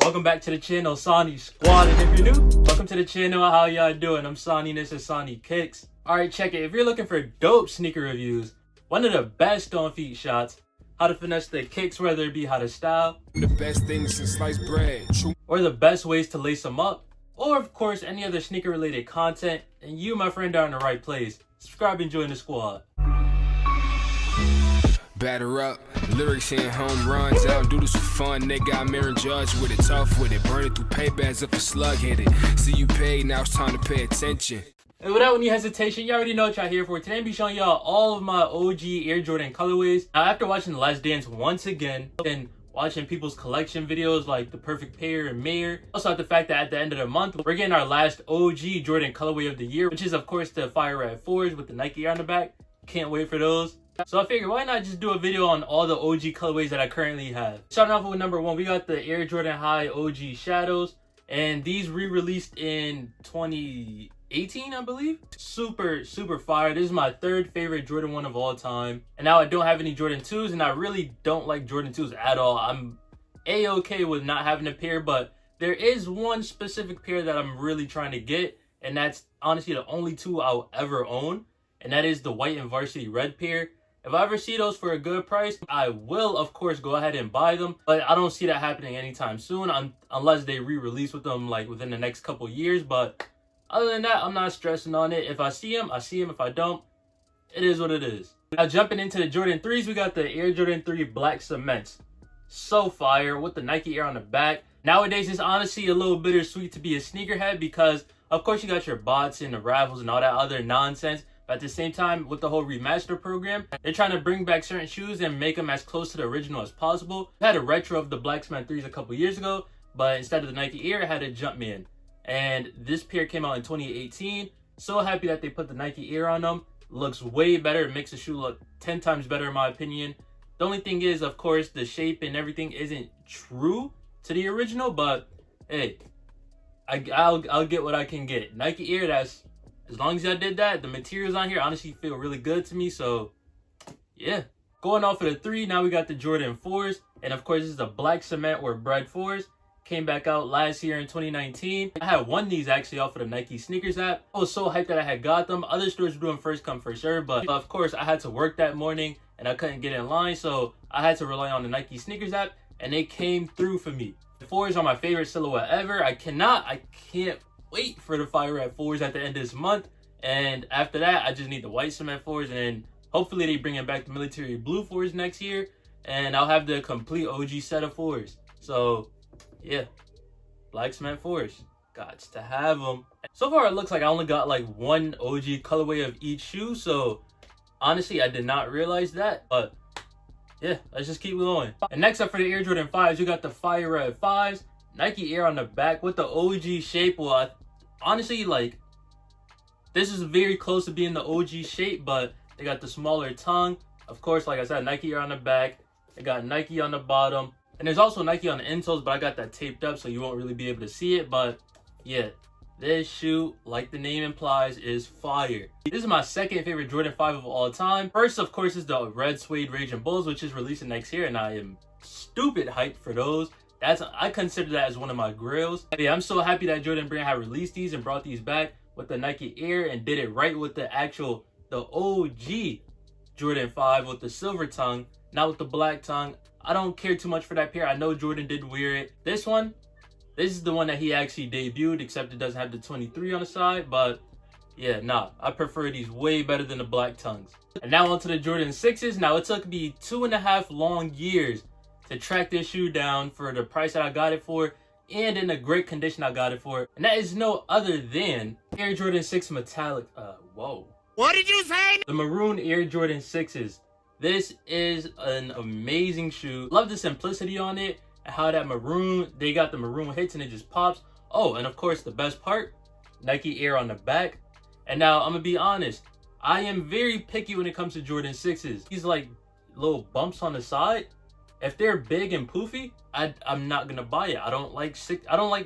Welcome back to the channel, Sonny Squad. And if you're new, welcome to the channel. How y'all doing? I'm Sonny and this is Sonny Kicks. Alright, check it. If you're looking for dope sneaker reviews, one of the best on feet shots, how to finesse the kicks, whether it be how to style, the best things since sliced bread, or the best ways to lace them up, or of course any other sneaker related content, and you, my friend, are in the right place. Subscribe and join the squad. batter up, lyrics and home runs. I don't do this for fun, nigga. I'm Aaron Judge with it, tough with it, burn it through paybacks if a slug hit it. See you paid, now it's time to pay attention. And without any hesitation, you already know what y'all here for. Today I'm be showing y'all all of my OG Air Jordan colorways. Now after watching The Last Dance once again, and watching people's collection videos like The Perfect Pair and Mayor, also at the fact that at the end of the month, we're getting our last OG Jordan colorway of the year, which is of course the Fire Red 4s with the Nike Air on the back. Can't wait for those. So I figured, why not just do a video on all the OG colorways that I currently have. Starting off with number one, we got the Air Jordan High OG Shadows, and these re-released in 2018, I believe. Super fire. This is my third favorite Jordan 1 of all time. And now I don't have any Jordan 2s, and I really don't like Jordan 2s at all. I'm a-okay with not having a pair, but there is one specific pair that I'm really trying to get, and that's honestly the only two I'll ever own, and that is the white and varsity red pair. If I ever see those for a good price, I will, of course, go ahead and buy them. But I don't see that happening anytime soon, unless they re-release with them like within the next couple years. But other than that, I'm not stressing on it. If I see them, I see them. If I don't, it is what it is. Now, jumping into the Jordan 3s, we got the Air Jordan 3 Black Cements. So fire with the Nike Air on the back. Nowadays, it's honestly a little bittersweet to be a sneakerhead because, of course, you got your bots and the raffles and all that other nonsense. But at the same time, with the whole remaster program, they're trying to bring back certain shoes and make them as close to the original as possible. I had a retro of the Black Cement 3s a couple years ago, but instead of the Nike Air, I had a Jumpman. And this pair came out in 2018. So happy that they put the Nike Air on them. Looks way better. It makes the shoe look 10 times better in my opinion. The only thing is, of course, the shape and everything isn't true to the original, but hey, I'll get what I can get. Nike Air, that's... as long as y'all did that, the materials on here honestly feel really good to me. So, yeah. Going off of the 3, now we got the Jordan 4s. And of course, this is the Black Cement or Bread 4s. Came back out last year in 2019. I had won these actually off of the Nike Sneakers app. I was so hyped that I had got them. Other stores were doing first come, first serve. But of course, I had to work that morning and I couldn't get in line. So, I had to rely on the Nike Sneakers app. And they came through for me. The 4s are my favorite silhouette ever. I can't wait for the Fire Red 4s at the end of this month. And after that, I just need the white cement 4s, and then hopefully they bring back the military blue 4s next year, and I'll have the complete OG set of 4s. So yeah, black cement 4s, gots to have them. So far it looks like I only got like one OG colorway of each shoe, so honestly I did not realize that, but yeah, let's just keep going. And next up for the Air Jordan 5s, you got the Fire Red 5s, Nike Air on the back with the OG shape. Well, honestly, like, this is very close to being the OG shape, but they got the smaller tongue. Of course, like I said, Nike Air on the back. They got Nike on the bottom. And there's also Nike on the insoles, but I got that taped up so you won't really be able to see it. But yeah, this shoe, like the name implies, is fire. This is my second favorite Jordan 5 of all time. First, of course, is the Red Suede Raging Bulls, which is releasing next year, and I am stupid hyped for those. I consider that as one of my grails. Yeah, I'm so happy that Jordan Brand had released these and brought these back with the Nike Air and did it right with the OG Jordan 5 with the silver tongue, not with the black tongue. I don't care too much for that pair. I know Jordan did wear it. This is the one that he actually debuted, except it doesn't have the 23 on the side. But yeah, nah, I prefer these way better than the black tongues. And now onto the Jordan 6s. Now it took me 2.5 long years to track this shoe down for the price that I got it for and in the great condition I got it for. And that is no other than Air Jordan 6 Metallic. Whoa. What did you say? The maroon Air Jordan 6s. This is an amazing shoe. Love the simplicity on it. And how that maroon, they got the maroon hits and it just pops. Oh, and of course the best part, Nike Air on the back. And now I'm gonna be honest, I am very picky when it comes to Jordan 6s. These like little bumps on the side, if they're big and poofy, I'm not gonna buy it. I don't like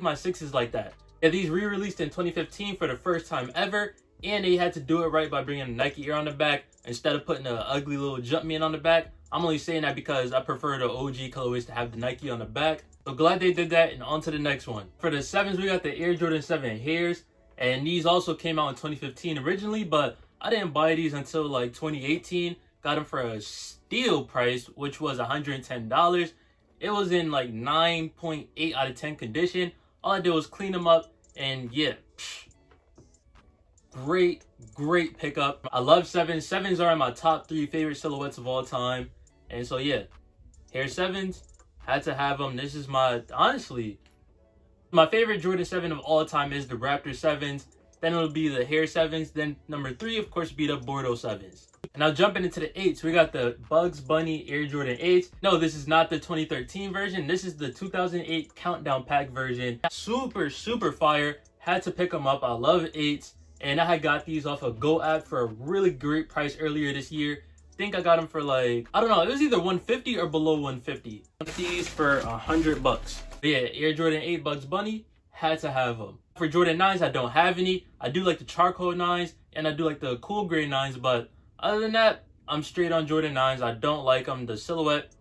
my 6s like that. Yeah, these re-released in 2015 for the first time ever, and they had to do it right by bringing Nike Air on the back instead of putting an ugly little Jumpman on the back. I'm only saying that because I prefer the OG colorways to have the Nike on the back. So glad they did that, and on to the next one. For the 7s, we got the Air Jordan 7 Hairs, and these also came out in 2015 originally, but I didn't buy these until like 2018. Got them for a steal price, which was $110. It was in like 9.8 out of 10 condition. All I did was clean them up, and yeah, great pickup. I love 7s. 7s are my top 3 favorite silhouettes of all time, and so yeah, Hair 7s, had to have them. This is honestly, my favorite Jordan 7 of all time is the Raptor 7s. Then it'll be the Hair 7s. Then number 3, of course, be the Bordeaux 7s. And now jumping into the 8s, we got the Bugs Bunny Air Jordan 8s. No, this is not the 2013 version. This is the 2008 Countdown Pack version. Super fire. Had to pick them up. I love 8s. And I had got these off of Go app for a really great price earlier this year. I think I got them for like, I don't know, it was either 150 or below 150. These for $100. But yeah, Air Jordan 8 Bugs Bunny, had to have them. For Jordan 9s, I don't have any. I do like the charcoal 9s, and I do like the cool gray 9s, but other than that, I'm straight on Jordan 9s. I don't like them, the silhouette.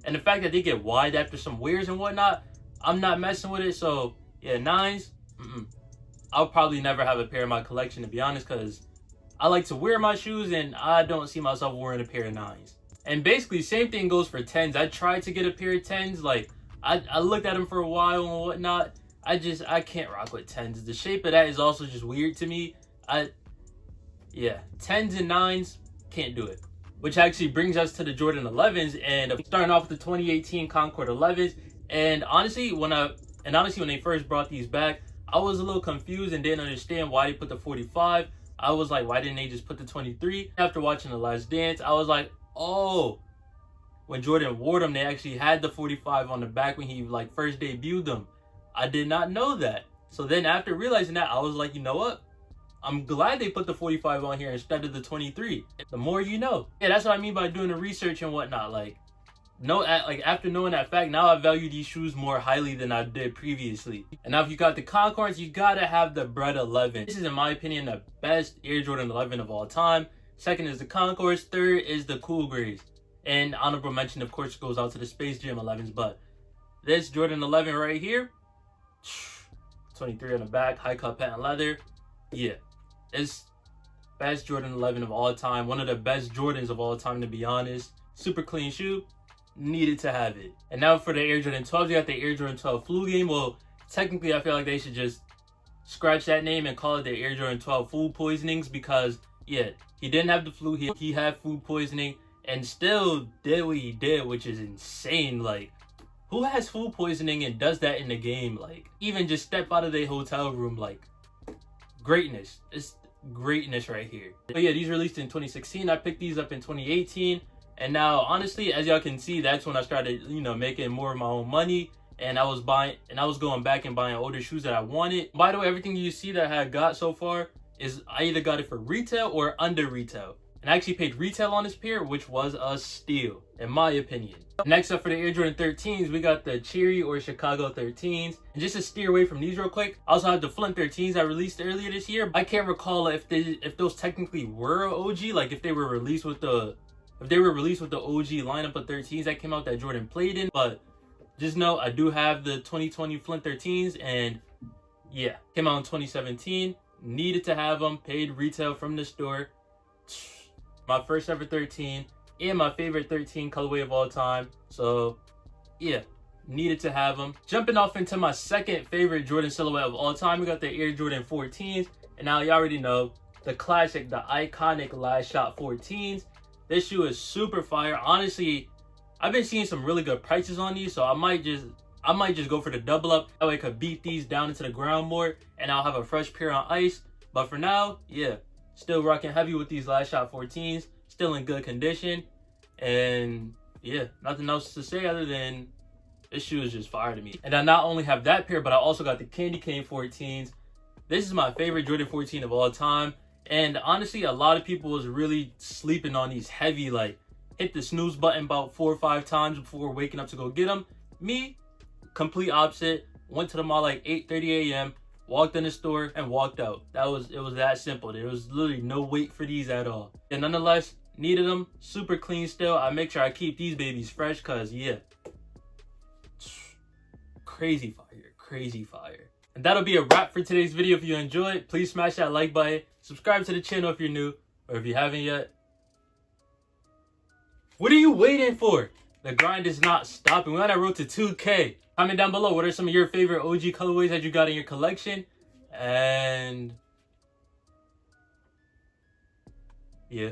And the fact that they get wide after some wears and whatnot, I'm not messing with it. So yeah, 9s, I'll probably never have a pair in my collection, to be honest, because I like to wear my shoes, and I don't see myself wearing a pair of 9s. And basically, same thing goes for 10s. I tried to get a pair of 10s. Like, I looked at them for a while and whatnot. I can't rock with 10s. The shape of that is also just weird to me. Yeah, 10s and 9s, can't do it. Which actually brings us to the Jordan 11s, and starting off with the 2018 Concord 11s. And honestly, when they first brought these back, I was a little confused and didn't understand why they put the 45. I was like, why didn't they just put the 23? After watching The Last Dance, I was like, oh, when Jordan wore them, they actually had the 45 on the back when he like first debuted them. I did not know that. So then after realizing that, I was like, you know what? I'm glad they put the 45 on here instead of the 23. The more you know. Yeah, that's what I mean by doing the research and whatnot. Like after knowing that fact, now I value these shoes more highly than I did previously. And now if you got the Concords, you gotta have the Bred 11. This is, in my opinion, the best Air Jordan 11 of all time. Second is the Concords. Third is the Cool Grays. And honorable mention, of course, goes out to the Space Jam 11s. But this Jordan 11 right here, 23 on the back, high cut patent leather. Yeah, it's best Jordan 11 of all time. One of the best Jordans of all time, to be honest. Super clean shoe. Needed to have it. And now for the Air Jordan 12, you got the Air Jordan 12 Flu Game. Well, technically, I feel like they should just scratch that name and call it the Air Jordan 12 Food Poisonings, because, yeah, he didn't have the flu. He had food poisoning and still did what he did, which is insane. Like, who has food poisoning and does that in the game? Like, even just step out of their hotel room. Like, greatness. It's greatness right here. But yeah, these released in 2016. I picked these up in 2018. And now, honestly, as y'all can see, that's when I started, making more of my own money. And I was going back and buying older shoes that I wanted. By the way, everything you see that I had got so far is I either got it for retail or under retail. And I actually paid retail on this pair, which was a steal, in my opinion. Next up for the Air Jordan 13s, we got the Cherry or Chicago 13s. And just to steer away from these real quick, I also have the Flint 13s I released earlier this year. I can't recall if those technically were OG, like if they were released with the OG lineup of 13s that came out that Jordan played in. But just know I do have the 2020 Flint 13s, and yeah, came out in 2017. Needed to have them, paid retail from the store. My first ever 13 and my favorite 13 colorway of all time. So yeah, needed to have them. Jumping off into my second favorite Jordan silhouette of all time, we got the Air Jordan 14s. And now you already know the classic, the iconic Last Shot 14s. This shoe is super fire. Honestly, I've been seeing some really good prices on these, so I might just go for the double up. That way I could beat these down into the ground more, and I'll have a fresh pair on ice. But for now, yeah, still rocking heavy with these Last Shot 14s. Still in good condition. And yeah, nothing else to say other than this shoe is just fire to me. And I not only have that pair, but I also got the Candy Cane 14s. This is my favorite Jordan 14 of all time. And honestly, a lot of people was really sleeping on these heavy, like, hit the snooze button about 4 or 5 times before waking up to go get them. Me, complete opposite. Went to the mall like 8:30 a.m., walked in the store, and walked out. It was that simple. There was literally no wait for these at all. And nonetheless, needed them. Super clean still. I make sure I keep these babies fresh, because, yeah, crazy fire, crazy fire. And that'll be a wrap for today's video. If you enjoyed, please smash that like button. Subscribe to the channel if you're new, or if you haven't yet. What are you waiting for? The grind is not stopping. We're on that road to 2K. Comment down below, what are some of your favorite OG colorways that you got in your collection? And yeah.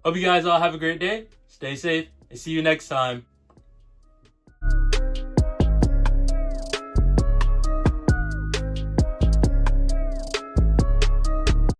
Hope you guys all have a great day. Stay safe and see you next time.